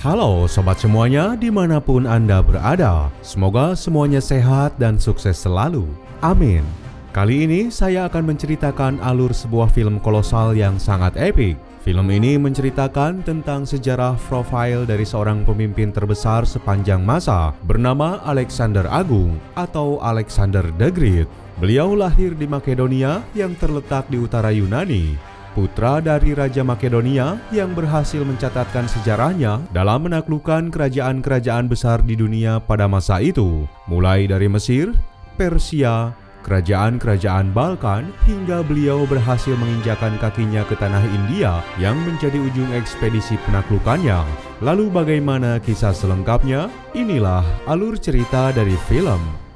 Halo sobat semuanya dimanapun Anda berada, semoga semuanya sehat dan sukses selalu. Amin. Kali ini saya akan menceritakan alur sebuah film kolosal yang sangat epik. Film ini menceritakan tentang sejarah profil dari seorang pemimpin terbesar sepanjang masa bernama Alexander Agung atau Alexander the Great. Beliau lahir di Makedonia yang terletak di utara Yunani. Putra dari Raja Makedonia yang berhasil mencatatkan sejarahnya dalam menaklukkan kerajaan-kerajaan besar di dunia pada masa itu, mulai dari Mesir, Persia, kerajaan-kerajaan Balkan, hingga beliau berhasil menginjakan kakinya ke tanah India yang menjadi ujung ekspedisi penaklukannya. Lalu bagaimana kisah selengkapnya? Inilah alur cerita dari film.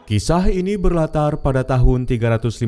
Kisah ini berlatar pada tahun 356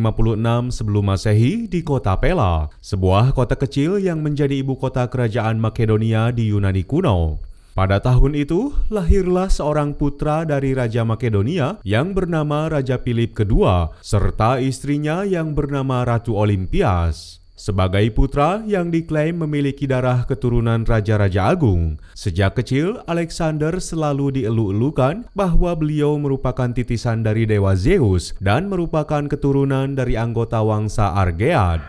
sebelum Masehi di kota Pella, sebuah kota kecil yang menjadi ibu kota kerajaan Makedonia di Yunani kuno. Pada tahun itu, lahirlah seorang putra dari Raja Makedonia yang bernama Raja Philip II, serta istrinya yang bernama Ratu Olimpias. Sebagai putra yang diklaim memiliki darah keturunan Raja-Raja Agung, sejak kecil Alexander selalu dielu-elukan bahwa beliau merupakan titisan dari Dewa Zeus dan merupakan keturunan dari anggota wangsa Argead.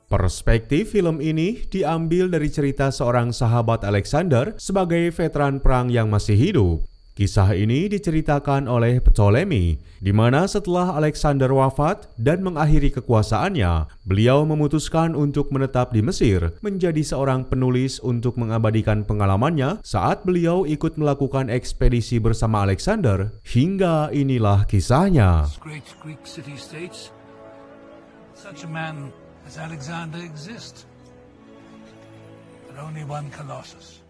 Perspektif film ini diambil dari cerita seorang sahabat Alexander sebagai veteran perang yang masih hidup. Kisah ini diceritakan oleh Ptolemy, di mana setelah Alexander wafat dan mengakhiri kekuasaannya, beliau memutuskan untuk menetap di Mesir, menjadi seorang penulis untuk mengabadikan pengalamannya saat beliau ikut melakukan ekspedisi bersama Alexander, hingga inilah kisahnya. Such a man as Alexander exists, but only one Colossus.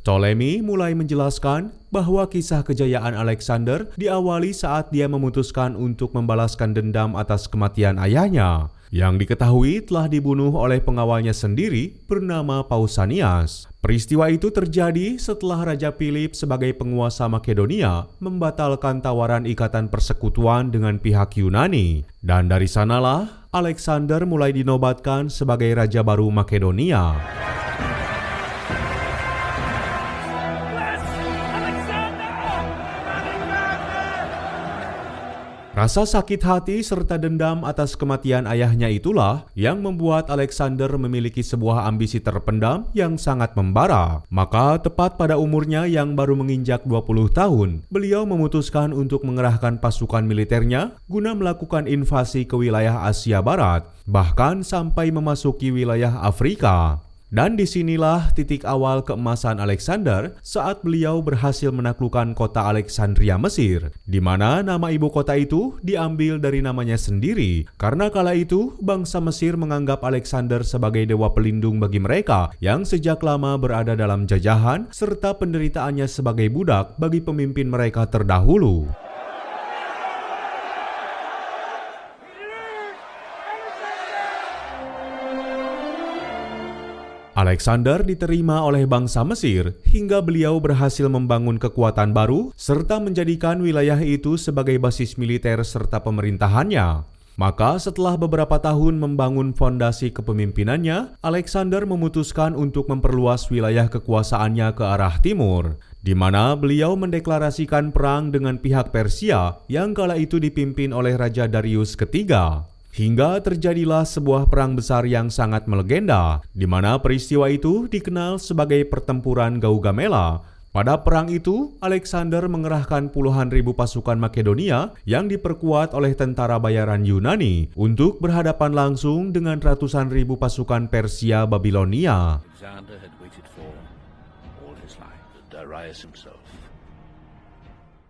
Ptolemy mulai menjelaskan bahwa kisah kejayaan Alexander diawali saat dia memutuskan untuk membalaskan dendam atas kematian ayahnya, yang diketahui telah dibunuh oleh pengawalnya sendiri bernama Pausanias. Peristiwa itu terjadi setelah Raja Philip sebagai penguasa Makedonia membatalkan tawaran ikatan persekutuan dengan pihak Yunani. Dan dari sanalah Alexander mulai dinobatkan sebagai Raja baru Makedonia. Rasa sakit hati serta dendam atas kematian ayahnya itulah yang membuat Alexander memiliki sebuah ambisi terpendam yang sangat membara. Maka tepat pada umurnya yang baru menginjak 20 tahun, beliau memutuskan untuk mengerahkan pasukan militernya guna melakukan invasi ke wilayah Asia Barat, bahkan sampai memasuki wilayah Afrika. Dan disinilah titik awal keemasan Alexander saat beliau berhasil menaklukkan kota Alexandria Mesir, di mana nama ibu kota itu diambil dari namanya sendiri, karena kala itu bangsa Mesir menganggap Alexander sebagai dewa pelindung bagi mereka yang sejak lama berada dalam jajahan serta penderitaannya sebagai budak bagi pemimpin mereka terdahulu. Alexander diterima oleh bangsa Mesir hingga beliau berhasil membangun kekuatan baru serta menjadikan wilayah itu sebagai basis militer serta pemerintahannya. Maka setelah beberapa tahun membangun fondasi kepemimpinannya, Alexander memutuskan untuk memperluas wilayah kekuasaannya ke arah timur, di mana beliau mendeklarasikan perang dengan pihak Persia yang kala itu dipimpin oleh Raja Darius III. Hingga terjadilah sebuah perang besar yang sangat melegenda, di mana peristiwa itu dikenal sebagai pertempuran Gaugamela. Pada perang itu, Alexander mengerahkan puluhan ribu pasukan Makedonia yang diperkuat oleh tentara bayaran Yunani untuk berhadapan langsung dengan ratusan ribu pasukan Persia Babilonia. Alexander had waited for all his life, Darius himself.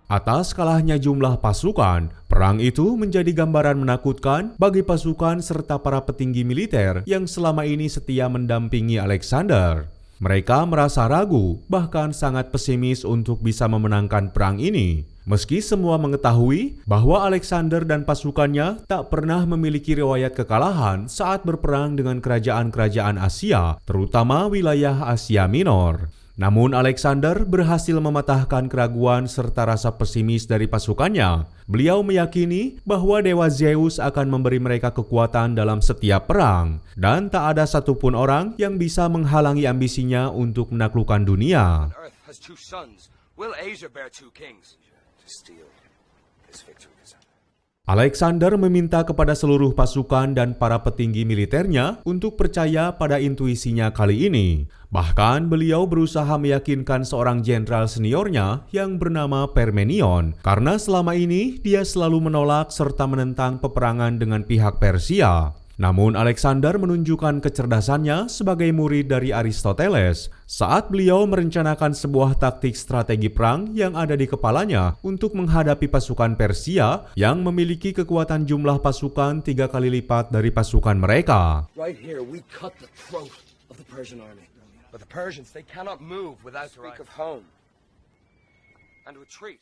Atas kalahnya jumlah pasukan, perang itu menjadi gambaran menakutkan bagi pasukan serta para petinggi militer yang selama ini setia mendampingi Alexander. Mereka merasa ragu, bahkan sangat pesimis untuk bisa memenangkan perang ini. Meski semua mengetahui bahwa Alexander dan pasukannya tak pernah memiliki riwayat kekalahan saat berperang dengan kerajaan-kerajaan Asia, terutama wilayah Asia Minor. Namun Alexander berhasil mematahkan keraguan serta rasa pesimis dari pasukannya. Beliau meyakini bahwa Dewa Zeus akan memberi mereka kekuatan dalam setiap perang, dan tak ada satupun orang yang bisa menghalangi ambisinya untuk menaklukkan dunia. Earth has two suns. Will Asia bear two kings? To steal this victory, Cassandra. Alexander meminta kepada seluruh pasukan dan para petinggi militernya untuk percaya pada intuisinya kali ini. Bahkan beliau berusaha meyakinkan seorang jenderal seniornya yang bernama Parmenion, karena selama ini dia selalu menolak serta menentang peperangan dengan pihak Persia. Namun Alexander menunjukkan kecerdasannya sebagai murid dari Aristoteles saat beliau merencanakan sebuah taktik strategi perang yang ada di kepalanya untuk menghadapi pasukan Persia yang memiliki kekuatan jumlah pasukan 3 kali lipat dari pasukan mereka. Right here, we cut the throat of the Persian army. But the Persians, they cannot move without speak of home.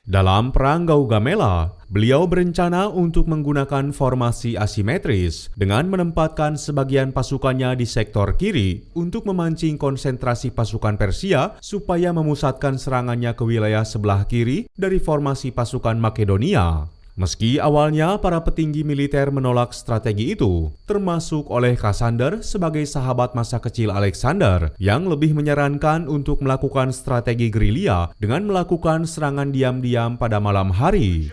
Dalam Perang Gaugamela, beliau berencana untuk menggunakan formasi asimetris dengan menempatkan sebagian pasukannya di sektor kiri untuk memancing konsentrasi pasukan Persia supaya memusatkan serangannya ke wilayah sebelah kiri dari formasi pasukan Makedonia. Meski awalnya para petinggi militer menolak strategi itu, termasuk oleh Cassander sebagai sahabat masa kecil Alexander yang lebih menyarankan untuk melakukan strategi gerilya dengan melakukan serangan diam-diam pada malam hari.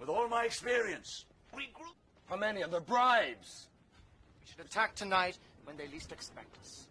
With all my experience, regroup. How many are the bribes? We should attack tonight when they least expect us.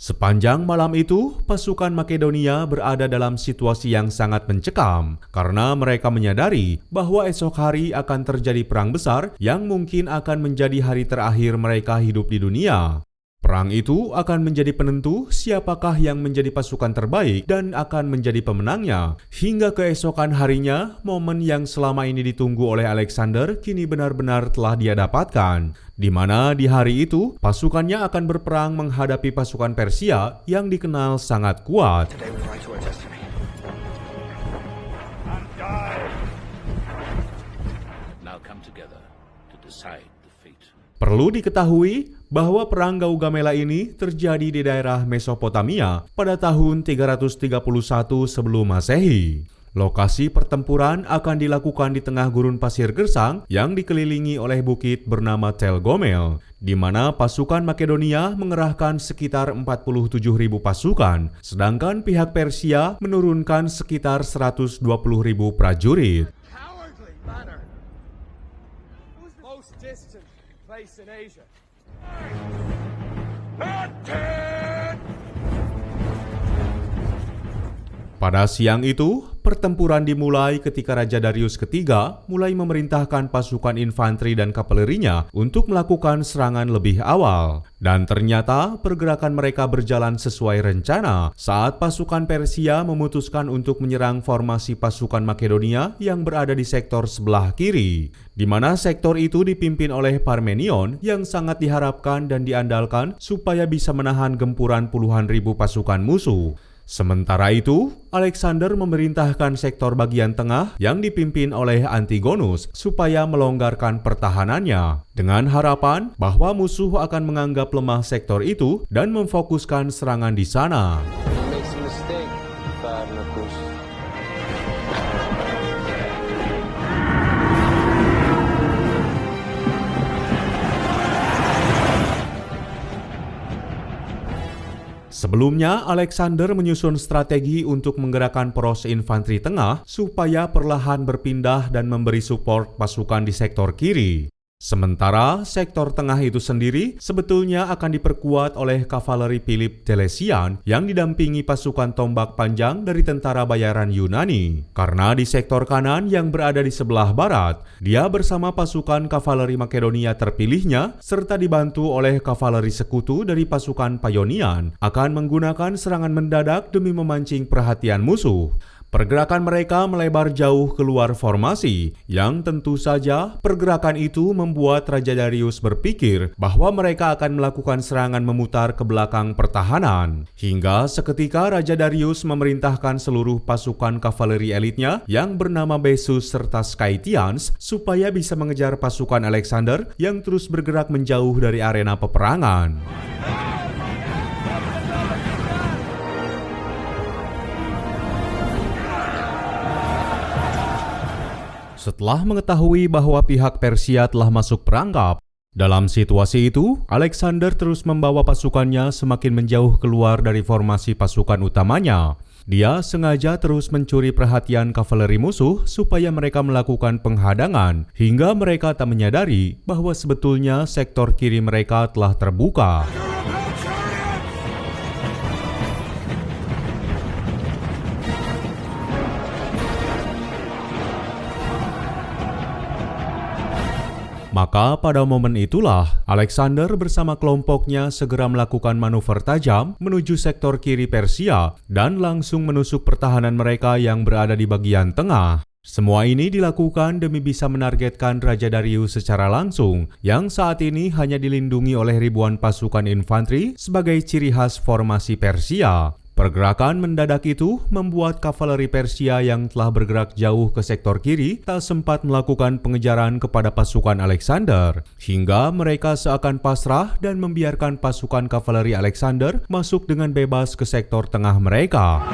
Sepanjang malam itu, pasukan Makedonia berada dalam situasi yang sangat mencekam karena mereka menyadari bahwa esok hari akan terjadi perang besar yang mungkin akan menjadi hari terakhir mereka hidup di dunia. Perang itu akan menjadi penentu siapakah yang menjadi pasukan terbaik dan akan menjadi pemenangnya. Hingga keesokan harinya, momen yang selama ini ditunggu oleh Alexander kini benar-benar telah dia dapatkan, di mana di hari itu pasukannya akan berperang menghadapi pasukan Persia yang dikenal sangat kuat. Today we ride to our destiny. And die. Now come together to decide the fate. Perlu diketahui bahwa Perang Gaugamela ini terjadi di daerah Mesopotamia pada tahun 331 sebelum Masehi. Lokasi pertempuran akan dilakukan di tengah gurun pasir gersang yang dikelilingi oleh bukit bernama Tel Gomel, di mana pasukan Makedonia mengerahkan sekitar 47.000 pasukan, sedangkan pihak Persia menurunkan sekitar 120.000 prajurit. Cowardly manner. Who's the most distant place in Asia? Pada siang itu, pertempuran dimulai ketika Raja Darius III mulai memerintahkan pasukan infanteri dan kavalerinya untuk melakukan serangan lebih awal. Dan ternyata pergerakan mereka berjalan sesuai rencana saat pasukan Persia memutuskan untuk menyerang formasi pasukan Makedonia yang berada di sektor sebelah kiri, di mana sektor itu dipimpin oleh Parmenion yang sangat diharapkan dan diandalkan supaya bisa menahan gempuran puluhan ribu pasukan musuh. Sementara itu, Alexander memerintahkan sektor bagian tengah yang dipimpin oleh Antigonus supaya melonggarkan pertahanannya, dengan harapan bahwa musuh akan menganggap lemah sektor itu dan memfokuskan serangan di sana. Sebelumnya, Alexander menyusun strategi untuk menggerakkan poros infanteri tengah supaya perlahan berpindah dan memberi support pasukan di sektor kiri. Sementara sektor tengah itu sendiri sebetulnya akan diperkuat oleh kavaleri Philip Telesian yang didampingi pasukan tombak panjang dari tentara bayaran Yunani. Karena di sektor kanan yang berada di sebelah barat, dia bersama pasukan kavaleri Makedonia terpilihnya serta dibantu oleh kavaleri sekutu dari pasukan Paionian akan menggunakan serangan mendadak demi memancing perhatian musuh. Pergerakan mereka melebar jauh keluar formasi, yang tentu saja pergerakan itu membuat Raja Darius berpikir bahwa mereka akan melakukan serangan memutar ke belakang pertahanan. Hingga seketika Raja Darius memerintahkan seluruh pasukan kavaleri elitnya yang bernama Bessus serta Scythians supaya bisa mengejar pasukan Alexander yang terus bergerak menjauh dari arena peperangan. Setelah mengetahui bahwa pihak Persia telah masuk perangkap, dalam situasi itu, Alexander terus membawa pasukannya semakin menjauh keluar dari formasi pasukan utamanya. Dia sengaja terus mencuri perhatian kavaleri musuh supaya mereka melakukan penghadangan, hingga mereka tak menyadari bahwa sebetulnya sektor kiri mereka telah terbuka. Maka pada momen itulah, Alexander bersama kelompoknya segera melakukan manuver tajam menuju sektor kiri Persia dan langsung menusuk pertahanan mereka yang berada di bagian tengah. Semua ini dilakukan demi bisa menargetkan Raja Darius secara langsung, yang saat ini hanya dilindungi oleh ribuan pasukan infanteri sebagai ciri khas formasi Persia. Pergerakan mendadak itu membuat kavaleri Persia yang telah bergerak jauh ke sektor kiri tak sempat melakukan pengejaran kepada pasukan Alexander, hingga mereka seakan pasrah dan membiarkan pasukan kavaleri Alexander masuk dengan bebas ke sektor tengah mereka.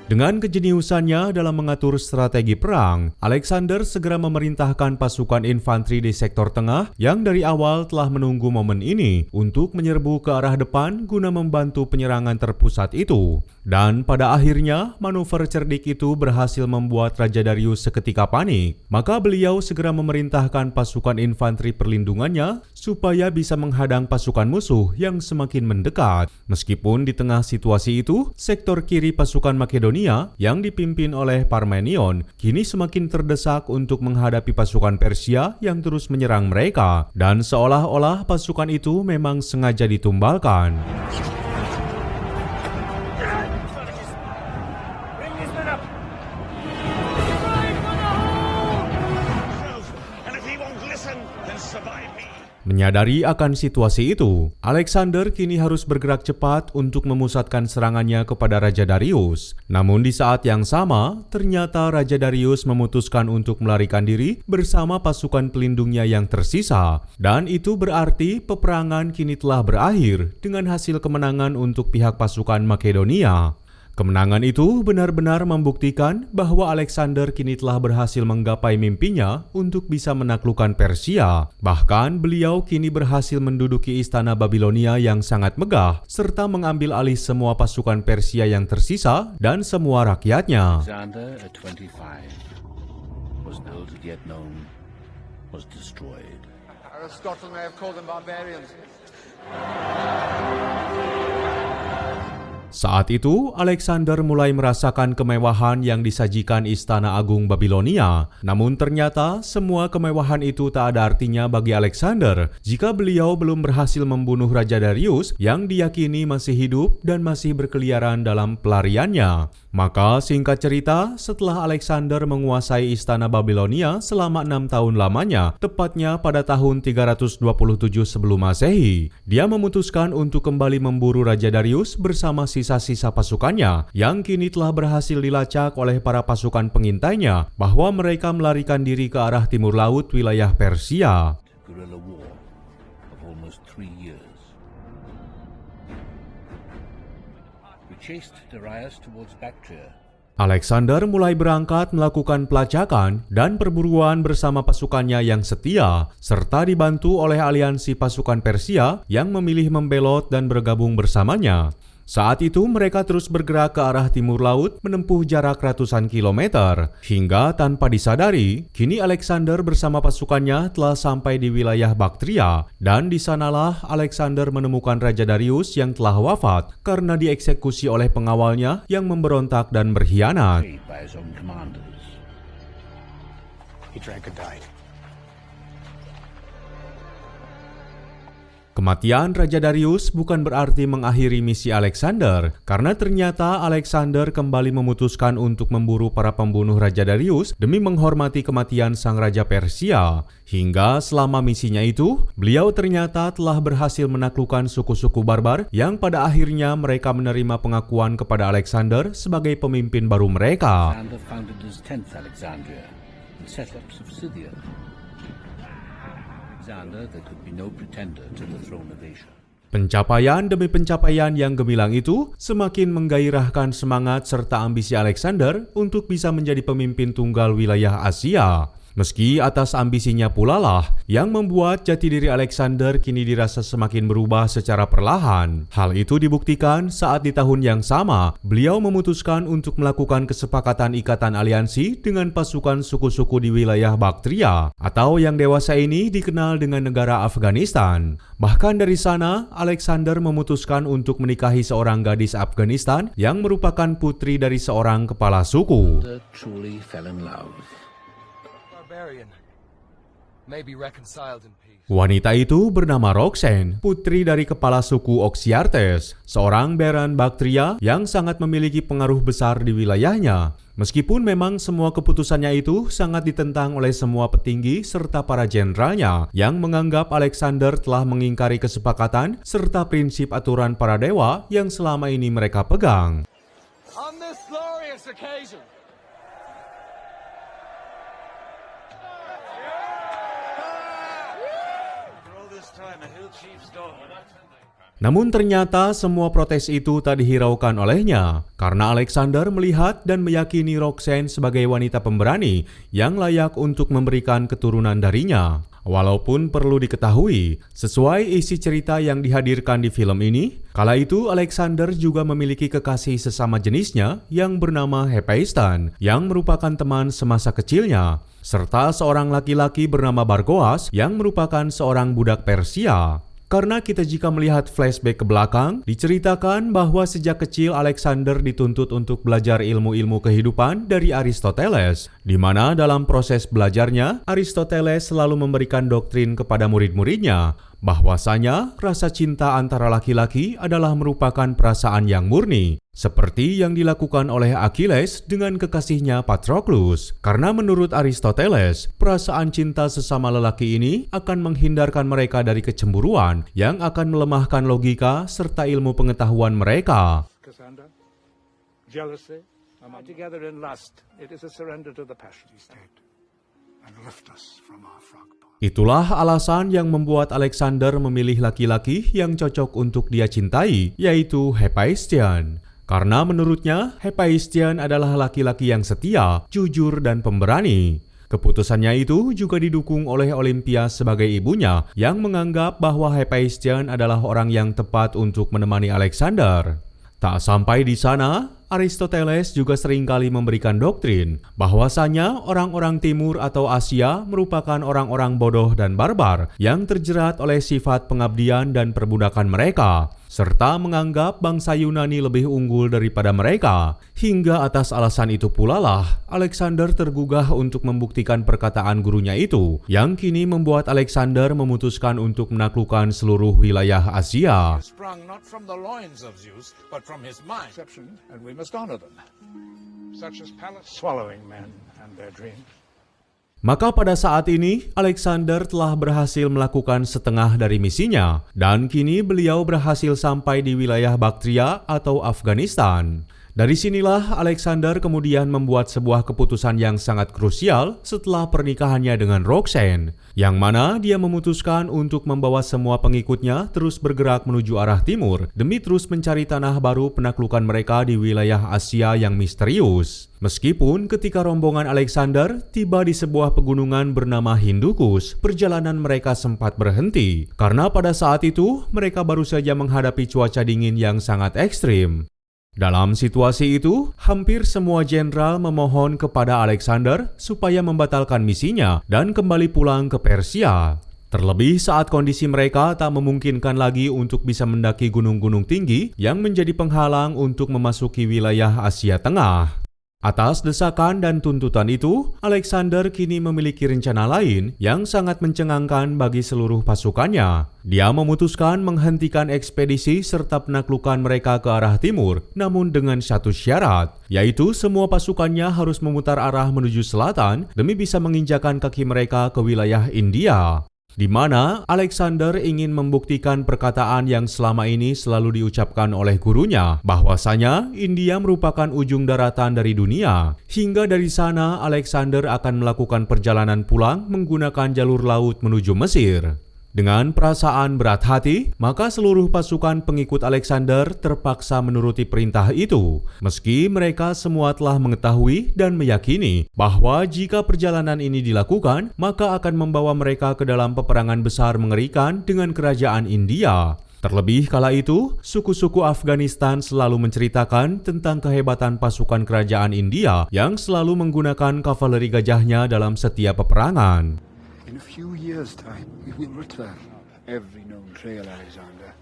Dengan kejeniusannya dalam mengatur strategi perang, Alexander segera memerintahkan pasukan infanteri di sektor tengah yang dari awal telah menunggu momen ini untuk menyerbu ke arah depan guna membantu penyerangan terpusat itu. Dan pada akhirnya, manuver cerdik itu berhasil membuat Raja Darius seketika panik. Maka beliau segera memerintahkan pasukan infanteri perlindungannya supaya bisa menghadang pasukan musuh yang semakin mendekat. Meskipun di tengah situasi itu, sektor kiri pasukan Makedonia yang dipimpin oleh Parmenion kini semakin terdesak untuk menghadapi pasukan Persia yang terus menyerang mereka, dan seolah-olah pasukan itu memang sengaja ditumbalkan. Menyadari akan situasi itu, Alexander kini harus bergerak cepat untuk memusatkan serangannya kepada Raja Darius. Namun di saat yang sama, ternyata Raja Darius memutuskan untuk melarikan diri bersama pasukan pelindungnya yang tersisa. Dan itu berarti peperangan kini telah berakhir dengan hasil kemenangan untuk pihak pasukan Makedonia. Kemenangan itu benar-benar membuktikan bahwa Alexander kini telah berhasil menggapai mimpinya untuk bisa menaklukkan Persia. Bahkan beliau kini berhasil menduduki istana Babilonia yang sangat megah, serta mengambil alih semua pasukan Persia yang tersisa dan semua rakyatnya. Alexander at 25 was not yet known, was destroyed. Aristotle may have called them barbarians. Saat itu, Alexander mulai merasakan kemewahan yang disajikan Istana Agung Babilonia. Namun ternyata, semua kemewahan itu tak ada artinya bagi Alexander jika beliau belum berhasil membunuh Raja Darius yang diyakini masih hidup dan masih berkeliaran dalam pelariannya. Maka singkat cerita, setelah Alexander menguasai Istana Babilonia selama 6 tahun lamanya, tepatnya pada tahun 327 sebelum Masehi, dia memutuskan untuk kembali memburu Raja Darius bersama sisa-sisa pasukannya yang kini telah berhasil dilacak oleh para pasukan pengintainya bahwa mereka melarikan diri ke arah timur laut wilayah Persia. Guerrilla war of almost 3 years. We chased Darius towards Bactria. Alexander mulai berangkat melakukan pelacakan dan perburuan bersama pasukannya yang setia, serta dibantu oleh aliansi pasukan Persia yang memilih membelot dan bergabung bersamanya. Saat itu mereka terus bergerak ke arah timur laut menempuh jarak ratusan kilometer, hingga tanpa disadari, kini Alexander bersama pasukannya telah sampai di wilayah Bactria, dan di sanalah Alexander menemukan Raja Darius yang telah wafat karena dieksekusi oleh pengawalnya yang memberontak dan berkhianat. By his own commanders. He drank and died. Kematian Raja Darius bukan berarti mengakhiri misi Alexander, karena ternyata Alexander kembali memutuskan untuk memburu para pembunuh Raja Darius demi menghormati kematian sang Raja Persia. Hingga selama misinya itu, beliau ternyata telah berhasil menaklukkan suku-suku barbar yang pada akhirnya mereka menerima pengakuan kepada Alexander sebagai pemimpin baru mereka. Alexander founded his 10th Alexandria and set up Subsidia. Alexander, there could be no pretender to the throne of Asia. Pencapaian demi pencapaian yang gemilang itu semakin menggairahkan semangat serta ambisi Alexander untuk bisa menjadi pemimpin tunggal wilayah Asia. Meski atas ambisinya pula lah yang membuat jati diri Alexander kini dirasa semakin berubah secara perlahan. Hal itu dibuktikan saat di tahun yang sama beliau memutuskan untuk melakukan kesepakatan ikatan aliansi dengan pasukan suku-suku di wilayah Baktria atau yang dewasa ini dikenal dengan negara Afghanistan. Bahkan dari sana Alexander memutuskan untuk menikahi seorang gadis Afghanistan yang merupakan putri dari seorang kepala suku. Alexander truly fell in love. May be reconciled in peace. Wanita itu bernama Roxanne, putri dari kepala suku Oxyartes, seorang Baron Baktria yang sangat memiliki pengaruh besar di wilayahnya. Meskipun memang semua keputusannya itu sangat ditentang oleh semua petinggi serta para jenderalnya yang menganggap Alexander telah mengingkari kesepakatan serta prinsip aturan para dewa yang selama ini mereka pegang. On this glorious occasion, Namun ternyata semua protes itu tak dihiraukan olehnya, karena Alexander melihat dan meyakini Roxanne sebagai wanita pemberani yang layak untuk memberikan keturunan darinya. Walaupun perlu diketahui, sesuai isi cerita yang dihadirkan di film ini, kala itu Alexander juga memiliki kekasih sesama jenisnya yang bernama Hephaestion, yang merupakan teman semasa kecilnya, serta seorang laki-laki bernama Bargoas yang merupakan seorang budak Persia. Karena kita jika melihat flashback ke belakang, diceritakan bahwa sejak kecil Alexander dituntut untuk belajar ilmu-ilmu kehidupan dari Aristoteles, di mana dalam proses belajarnya, Aristoteles selalu memberikan doktrin kepada murid-muridnya, bahwasanya rasa cinta antara laki-laki adalah merupakan perasaan yang murni, seperti yang dilakukan oleh Achilles dengan kekasihnya Patroclus. Karena menurut Aristoteles, perasaan cinta sesama lelaki ini akan menghindarkan mereka dari kecemburuan yang akan melemahkan logika serta ilmu pengetahuan mereka. Cassandra, jealousy, together in lust. It is a surrender to the passion state and lift us from our frog pond. Itulah alasan yang membuat Alexander memilih laki-laki yang cocok untuk dia cintai, yaitu Hephaestion. Karena menurutnya, Hephaestion adalah laki-laki yang setia, jujur, dan pemberani. Keputusannya itu juga didukung oleh Olympia sebagai ibunya, yang menganggap bahwa Hephaestion adalah orang yang tepat untuk menemani Alexander. Tak sampai di sana, Aristoteles juga seringkali memberikan doktrin bahwasanya orang-orang timur atau Asia merupakan orang-orang bodoh dan barbar yang terjerat oleh sifat pengabdian dan perbudakan mereka, serta menganggap bangsa Yunani lebih unggul daripada mereka. Hingga atas alasan itu pula lah Alexander tergugah untuk membuktikan perkataan gurunya itu, yang kini membuat Alexander memutuskan untuk menaklukkan seluruh wilayah Asia. Sprung not from the loins of Zeus, but from his mind. And we must honor them. Such as Pallas swallowing men and their dreams. Maka pada saat ini, Alexander telah berhasil melakukan setengah dari misinya, dan kini beliau berhasil sampai di wilayah Baktria atau Afghanistan. Dari sinilah Alexander kemudian membuat sebuah keputusan yang sangat krusial setelah pernikahannya dengan Roxanne, yang mana dia memutuskan untuk membawa semua pengikutnya terus bergerak menuju arah timur demi terus mencari tanah baru penaklukan mereka di wilayah Asia yang misterius. Meskipun ketika rombongan Alexander tiba di sebuah pegunungan bernama Hindukush, perjalanan mereka sempat berhenti karena pada saat itu mereka baru saja menghadapi cuaca dingin yang sangat ekstrim. Dalam situasi itu, hampir semua jenderal memohon kepada Alexander supaya membatalkan misinya dan kembali pulang ke Persia. Terlebih saat kondisi mereka tak memungkinkan lagi untuk bisa mendaki gunung-gunung tinggi yang menjadi penghalang untuk memasuki wilayah Asia Tengah. Atas desakan dan tuntutan itu, Alexander kini memiliki rencana lain yang sangat mencengangkan bagi seluruh pasukannya. Dia memutuskan menghentikan ekspedisi serta penaklukan mereka ke arah timur, namun dengan satu syarat, yaitu semua pasukannya harus memutar arah menuju selatan demi bisa menginjakan kaki mereka ke wilayah India, di mana Alexander ingin membuktikan perkataan yang selama ini selalu diucapkan oleh gurunya, bahwasanya India merupakan ujung daratan dari dunia. Hingga dari sana Alexander akan melakukan perjalanan pulang menggunakan jalur laut menuju Mesir. Dengan perasaan berat hati, maka seluruh pasukan pengikut Alexander terpaksa menuruti perintah itu, meski mereka semua telah mengetahui dan meyakini bahwa jika perjalanan ini dilakukan, maka akan membawa mereka ke dalam peperangan besar mengerikan dengan kerajaan India. Terlebih kala itu, suku-suku Afghanistan selalu menceritakan tentang kehebatan pasukan kerajaan India yang selalu menggunakan kavaleri gajahnya dalam setiap peperangan. In a few years' time, we will return every known trail, Alexander.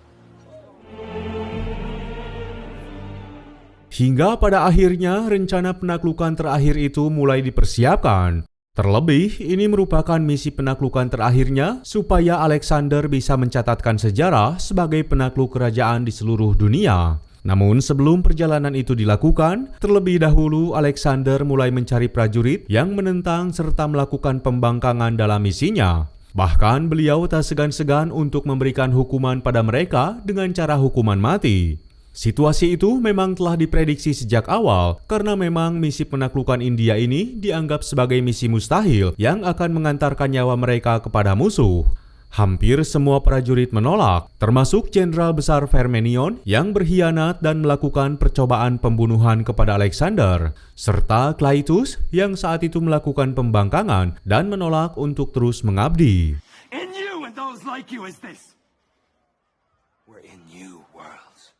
Hingga pada akhirnya rencana penaklukan terakhir itu mulai dipersiapkan. Terlebih, ini merupakan misi penaklukan terakhirnya supaya Alexander bisa mencatatkan sejarah sebagai penakluk kerajaan di seluruh dunia. Namun sebelum perjalanan itu dilakukan, terlebih dahulu Alexander mulai mencari prajurit yang menentang serta melakukan pembangkangan dalam misinya. Bahkan beliau tak segan-segan untuk memberikan hukuman pada mereka dengan cara hukuman mati. Situasi itu memang telah diprediksi sejak awal karena memang misi penaklukan India ini dianggap sebagai misi mustahil yang akan mengantarkan nyawa mereka kepada musuh. Hampir semua prajurit menolak, termasuk Jenderal Besar Verminion yang berkhianat dan melakukan percobaan pembunuhan kepada Alexander, serta Clytus yang saat itu melakukan pembangkangan dan menolak untuk terus mengabdi. In you and those like you is this. We're in new worlds.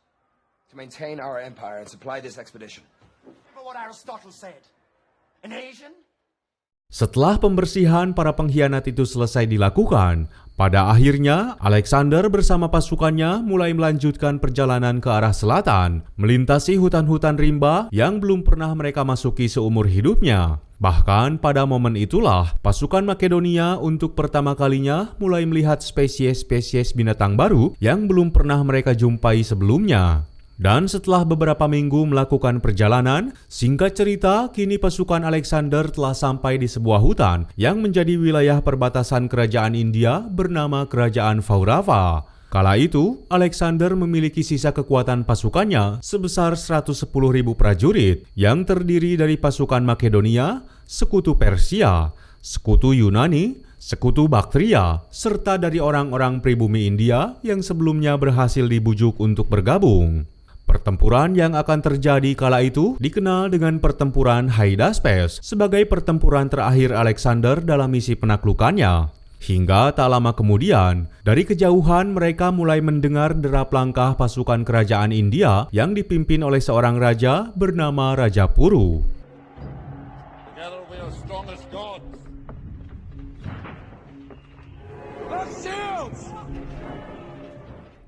To maintain our empire and supply this expedition. But what Aristotle said. An Asian? Setelah pembersihan para pengkhianat itu selesai dilakukan, pada akhirnya Alexander bersama pasukannya mulai melanjutkan perjalanan ke arah selatan, melintasi hutan-hutan rimba yang belum pernah mereka masuki seumur hidupnya. Bahkan pada momen itulah pasukan Makedonia untuk pertama kalinya mulai melihat spesies-spesies binatang baru yang belum pernah mereka jumpai sebelumnya. Dan setelah beberapa minggu melakukan perjalanan, singkat cerita, kini pasukan Alexander telah sampai di sebuah hutan yang menjadi wilayah perbatasan kerajaan India bernama Kerajaan Vaurava. Kala itu, Alexander memiliki sisa kekuatan pasukannya sebesar 110.000 prajurit yang terdiri dari pasukan Makedonia, sekutu Persia, sekutu Yunani, sekutu Baktria, serta dari orang-orang pribumi India yang sebelumnya berhasil dibujuk untuk bergabung. Pertempuran yang akan terjadi kala itu dikenal dengan Pertempuran Hydaspes sebagai pertempuran terakhir Alexander dalam misi penaklukannya. Hingga tak lama kemudian, dari kejauhan mereka mulai mendengar derap langkah pasukan kerajaan India yang dipimpin oleh seorang raja bernama Raja Puru. Together we are strong as gods.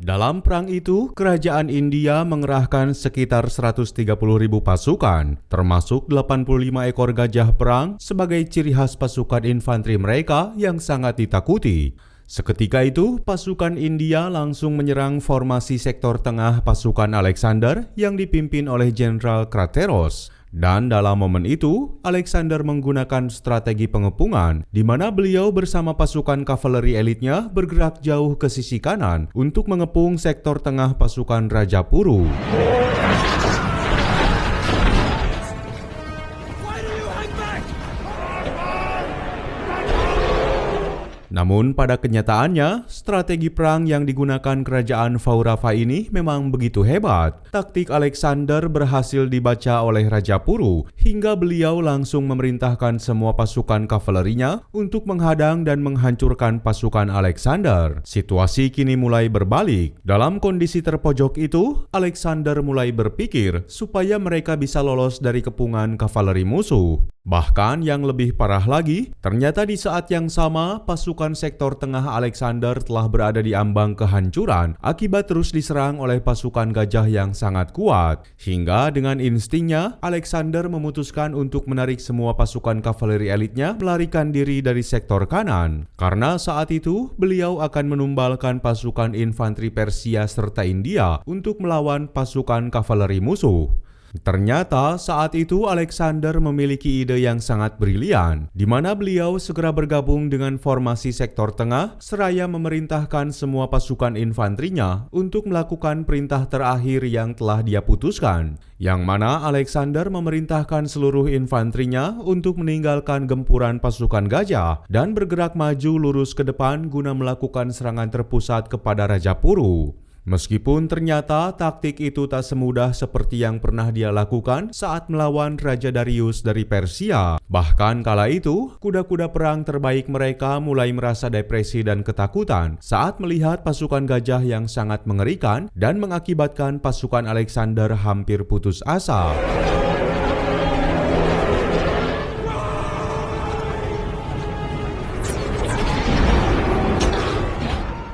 Dalam perang itu, kerajaan India mengerahkan sekitar 130.000 pasukan, termasuk 85 ekor gajah perang sebagai ciri khas pasukan infanteri mereka yang sangat ditakuti. Seketika itu, pasukan India langsung menyerang formasi sektor tengah pasukan Alexander yang dipimpin oleh Jenderal Crateros. Dan dalam momen itu, Alexander menggunakan strategi pengepungan, di mana beliau bersama pasukan kavaleri elitnya bergerak jauh ke sisi kanan untuk mengepung sektor tengah pasukan Raja Puru. Namun pada kenyataannya, strategi perang yang digunakan kerajaan Vaurava ini memang begitu hebat. Taktik Alexander berhasil dibaca oleh Raja Puru, hingga beliau langsung memerintahkan semua pasukan kavalerinya untuk menghadang dan menghancurkan pasukan Alexander. Situasi kini mulai berbalik. Dalam kondisi terpojok itu, Alexander mulai berpikir supaya mereka bisa lolos dari kepungan kavaleri musuh. Bahkan yang lebih parah lagi, ternyata di saat yang sama pasukan pasukan sektor tengah Alexander telah berada di ambang kehancuran akibat terus diserang oleh pasukan gajah yang sangat kuat. Hingga dengan instingnya, Alexander memutuskan untuk menarik semua pasukan kavaleri elitnya melarikan diri dari sektor kanan. Karena saat itu, beliau akan menumbalkan pasukan infanteri Persia serta India untuk melawan pasukan kavaleri musuh. Ternyata saat itu Alexander memiliki ide yang sangat brilian, di mana beliau segera bergabung dengan formasi sektor tengah seraya memerintahkan semua pasukan infanterinya untuk melakukan perintah terakhir yang telah dia putuskan, yang mana Alexander memerintahkan seluruh infanterinya untuk meninggalkan gempuran pasukan gajah dan bergerak maju lurus ke depan guna melakukan serangan terpusat kepada Rajapuru. Meskipun ternyata taktik itu tak semudah seperti yang pernah dia lakukan saat melawan Raja Darius dari Persia. Bahkan kala itu, kuda-kuda perang terbaik mereka mulai merasa depresi dan ketakutan saat melihat pasukan gajah yang sangat mengerikan dan mengakibatkan pasukan Alexander hampir putus asa.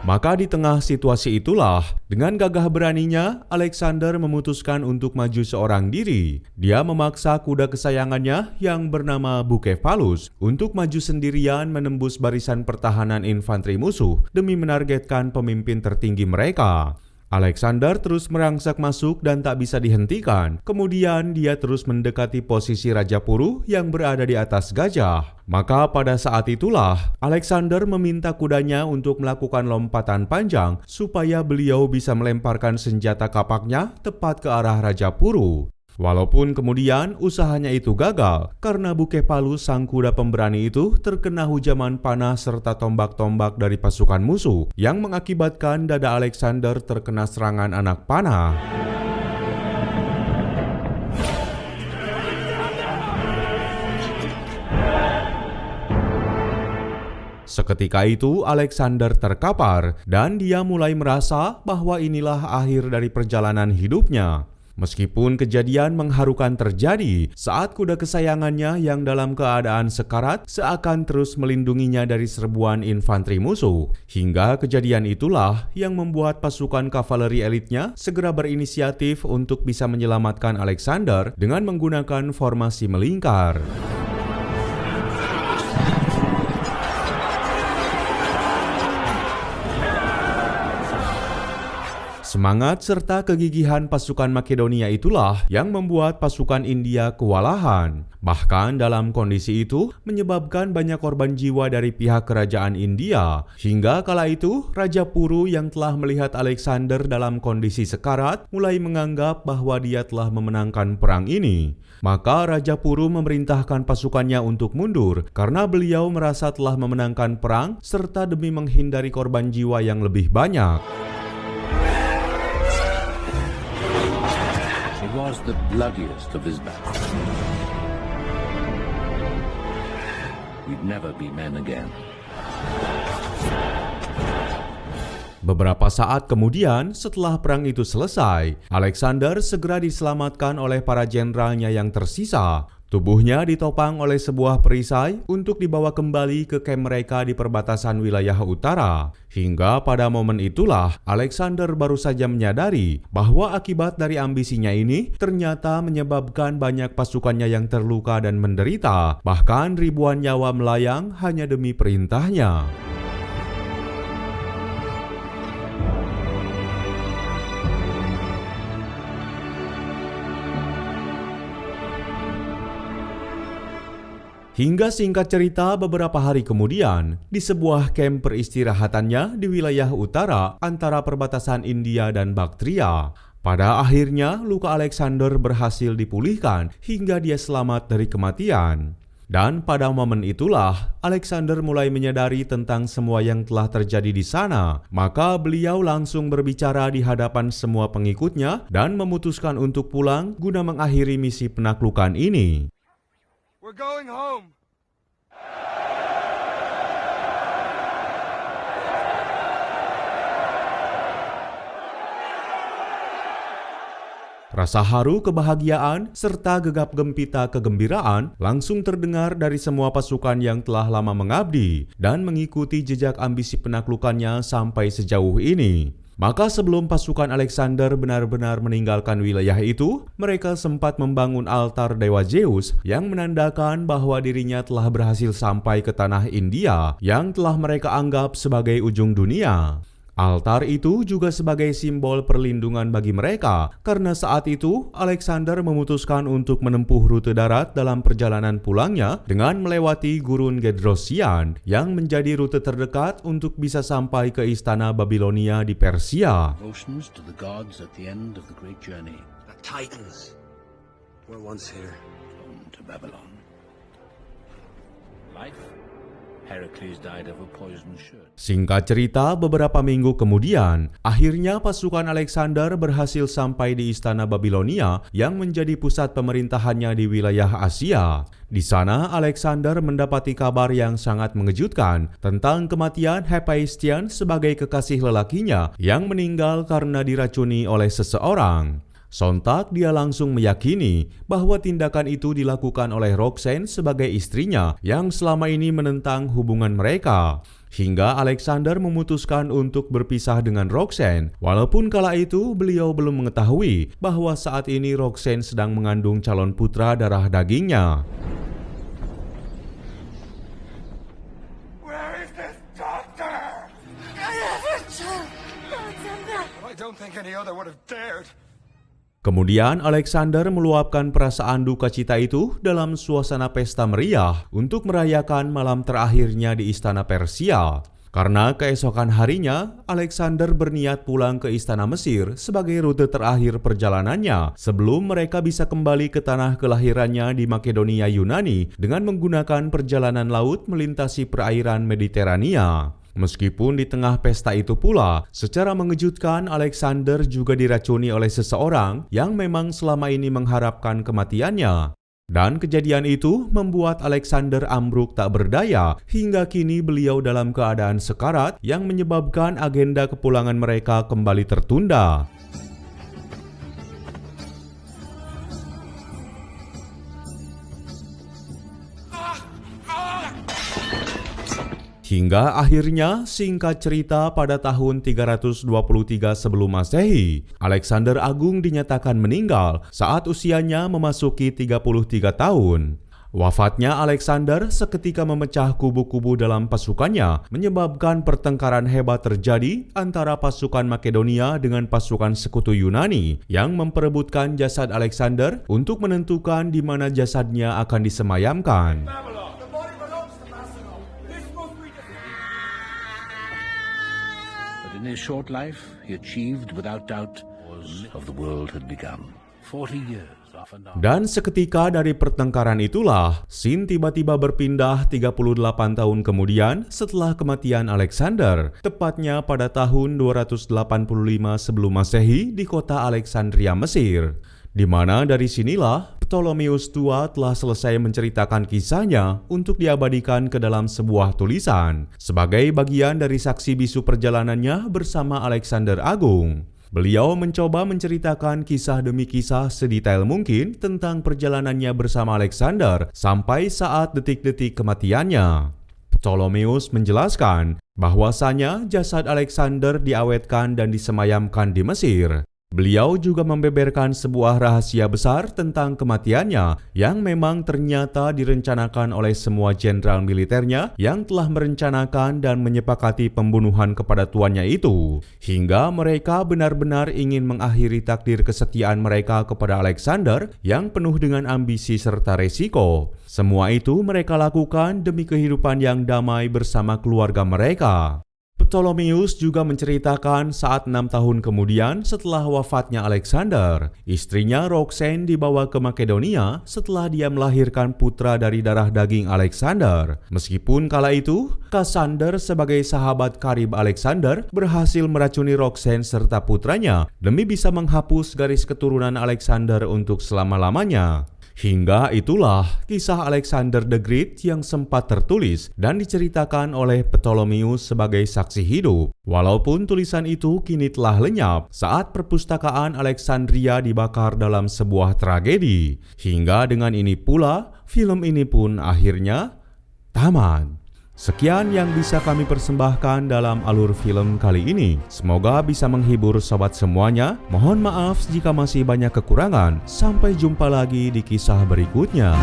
Maka di tengah situasi itulah, dengan gagah beraninya, Alexander memutuskan untuk maju seorang diri. Dia memaksa kuda kesayangannya yang bernama Bucephalus untuk maju sendirian menembus barisan pertahanan infanteri musuh demi menargetkan pemimpin tertinggi mereka. Alexander terus merangsak masuk dan tak bisa dihentikan. Kemudian dia terus mendekati posisi Rajapuru yang berada di atas gajah. Maka pada saat itulah Alexander meminta kudanya untuk melakukan lompatan panjang supaya beliau bisa melemparkan senjata kapaknya tepat ke arah Rajapuru. Walaupun kemudian usahanya itu gagal karena Bucephalus sang kuda pemberani itu terkena hujaman panah serta tombak-tombak dari pasukan musuh yang mengakibatkan dada Alexander terkena serangan anak panah. Seketika itu Alexander terkapar dan dia mulai merasa bahwa inilah akhir dari perjalanan hidupnya. Meskipun kejadian mengharukan terjadi saat kuda kesayangannya yang dalam keadaan sekarat seakan terus melindunginya dari serbuan infanteri musuh. Hingga kejadian itulah yang membuat pasukan kavaleri elitnya segera berinisiatif untuk bisa menyelamatkan Alexander dengan menggunakan formasi melingkar. Semangat serta kegigihan pasukan Makedonia itulah yang membuat pasukan India kewalahan. Bahkan dalam kondisi itu menyebabkan banyak korban jiwa dari pihak kerajaan India. Hingga kala itu Rajapuru yang telah melihat Alexander dalam kondisi sekarat mulai menganggap bahwa dia telah memenangkan perang ini. Maka Rajapuru memerintahkan pasukannya untuk mundur karena beliau merasa telah memenangkan perang serta demi menghindari korban jiwa yang lebih banyak. It was the bloodiest of his battles. We'd never be men again. Beberapa saat kemudian, setelah perang itu selesai, Alexander segera diselamatkan oleh para jenderalnya yang tersisa. Tubuhnya ditopang oleh sebuah perisai untuk dibawa kembali ke kamp mereka di perbatasan wilayah utara. Hingga pada momen itulah Alexander baru saja menyadari bahwa akibat dari ambisinya ini ternyata menyebabkan banyak pasukannya yang terluka dan menderita, bahkan ribuan nyawa melayang hanya demi perintahnya. Hingga singkat cerita beberapa hari kemudian, di sebuah kamp peristirahatannya di wilayah utara antara perbatasan India dan Baktria, pada akhirnya luka Alexander berhasil dipulihkan hingga dia selamat dari kematian. Dan pada momen itulah Alexander mulai menyadari tentang semua yang telah terjadi di sana. Maka beliau langsung berbicara di hadapan semua pengikutnya dan memutuskan untuk pulang guna mengakhiri misi penaklukan ini. We're going home. Rasa haru kebahagiaan serta gegap gempita kegembiraan langsung terdengar dari semua pasukan yang telah lama mengabdi dan mengikuti jejak ambisi penaklukannya sampai sejauh ini. Maka sebelum pasukan Alexander benar-benar meninggalkan wilayah itu, mereka sempat membangun altar Dewa Zeus yang menandakan bahwa dirinya telah berhasil sampai ke tanah India yang telah mereka anggap sebagai ujung dunia. Altar itu juga sebagai simbol perlindungan bagi mereka, karena saat itu Alexander memutuskan untuk menempuh rute darat dalam perjalanan pulangnya dengan melewati gurun Gedrosian yang menjadi rute terdekat untuk bisa sampai ke istana Babilonia di Persia. Devotions to the gods at the end of the great journey. The Titans were once here. Home to Babylon. Life. Heracles died of a poisoned shirt. Singkat cerita, beberapa minggu kemudian, akhirnya pasukan Alexander berhasil sampai di istana Babilonia yang menjadi pusat pemerintahannya di wilayah Asia. Di sana, Alexander mendapati kabar yang sangat mengejutkan tentang kematian Hephaestion sebagai kekasih lelakinya yang meninggal karena diracuni oleh seseorang. Sontak dia langsung meyakini bahwa tindakan itu dilakukan oleh Roxanne sebagai istrinya yang selama ini menentang hubungan mereka. Hingga Alexander memutuskan untuk berpisah dengan Roxanne, walaupun kala itu beliau belum mengetahui bahwa saat ini Roxanne sedang mengandung calon putra darah dagingnya. Where is this doctor? I don't think any other would have dared. Kemudian Alexander meluapkan perasaan duka cita itu dalam suasana pesta meriah untuk merayakan malam terakhirnya di istana Persia. Karena keesokan harinya, Alexander berniat pulang ke istana Mesir sebagai rute terakhir perjalanannya sebelum mereka bisa kembali ke tanah kelahirannya di Makedonia Yunani dengan menggunakan perjalanan laut melintasi perairan Mediterania. Meskipun di tengah pesta itu pula, secara mengejutkan Alexander juga diracuni oleh seseorang yang memang selama ini mengharapkan kematiannya. Dan kejadian itu membuat Alexander ambruk tak berdaya hingga kini beliau dalam keadaan sekarat yang menyebabkan agenda kepulangan mereka kembali tertunda. Hingga akhirnya, singkat cerita, pada tahun 323 sebelum Masehi, Alexander Agung dinyatakan meninggal saat usianya memasuki 33 tahun. Wafatnya Alexander seketika memecah kubu-kubu dalam pasukannya, menyebabkan pertengkaran hebat terjadi antara pasukan Makedonia dengan pasukan sekutu Yunani yang memperebutkan jasad Alexander untuk menentukan di mana jasadnya akan disemayamkan. In his short life, he achieved without doubt wars of the world had begun. 40 years off and on. Dan seketika dari pertengkaran itulah, scene tiba-tiba berpindah 38 tahun kemudian setelah kematian Alexander, tepatnya pada tahun 285 sebelum Masehi di kota Alexandria, Mesir. Di mana dari sinilah Ptolemeus II telah selesai menceritakan kisahnya untuk diabadikan ke dalam sebuah tulisan sebagai bagian dari saksi bisu perjalanannya bersama Alexander Agung. Beliau mencoba menceritakan kisah demi kisah sedetail mungkin tentang perjalanannya bersama Alexander sampai saat detik-detik kematiannya. Ptolemeus menjelaskan bahwasanya jasad Alexander diawetkan dan disemayamkan di Mesir. Beliau juga membeberkan sebuah rahasia besar tentang kematiannya yang memang ternyata direncanakan oleh semua jenderal militernya yang telah merencanakan dan menyepakati pembunuhan kepada tuannya itu. Hingga mereka benar-benar ingin mengakhiri takdir kesetiaan mereka kepada Alexander yang penuh dengan ambisi serta resiko. Semua itu mereka lakukan demi kehidupan yang damai bersama keluarga mereka. Ptolemeus juga menceritakan saat 6 tahun kemudian setelah wafatnya Alexander, istrinya Roxanne dibawa ke Makedonia setelah dia melahirkan putra dari darah daging Alexander. Meskipun kala itu, Cassander sebagai sahabat karib Alexander berhasil meracuni Roxanne serta putranya demi bisa menghapus garis keturunan Alexander untuk selama-lamanya. Hingga itulah kisah Alexander the Great yang sempat tertulis dan diceritakan oleh Ptolemeus sebagai saksi hidup. Walaupun tulisan itu kini telah lenyap saat perpustakaan Alexandria dibakar dalam sebuah tragedi. Hingga dengan ini pula, film ini pun akhirnya tamat. Sekian yang bisa kami persembahkan dalam alur film kali ini. Semoga bisa menghibur sobat semuanya. Mohon maaf jika masih banyak kekurangan. Sampai jumpa lagi di kisah berikutnya.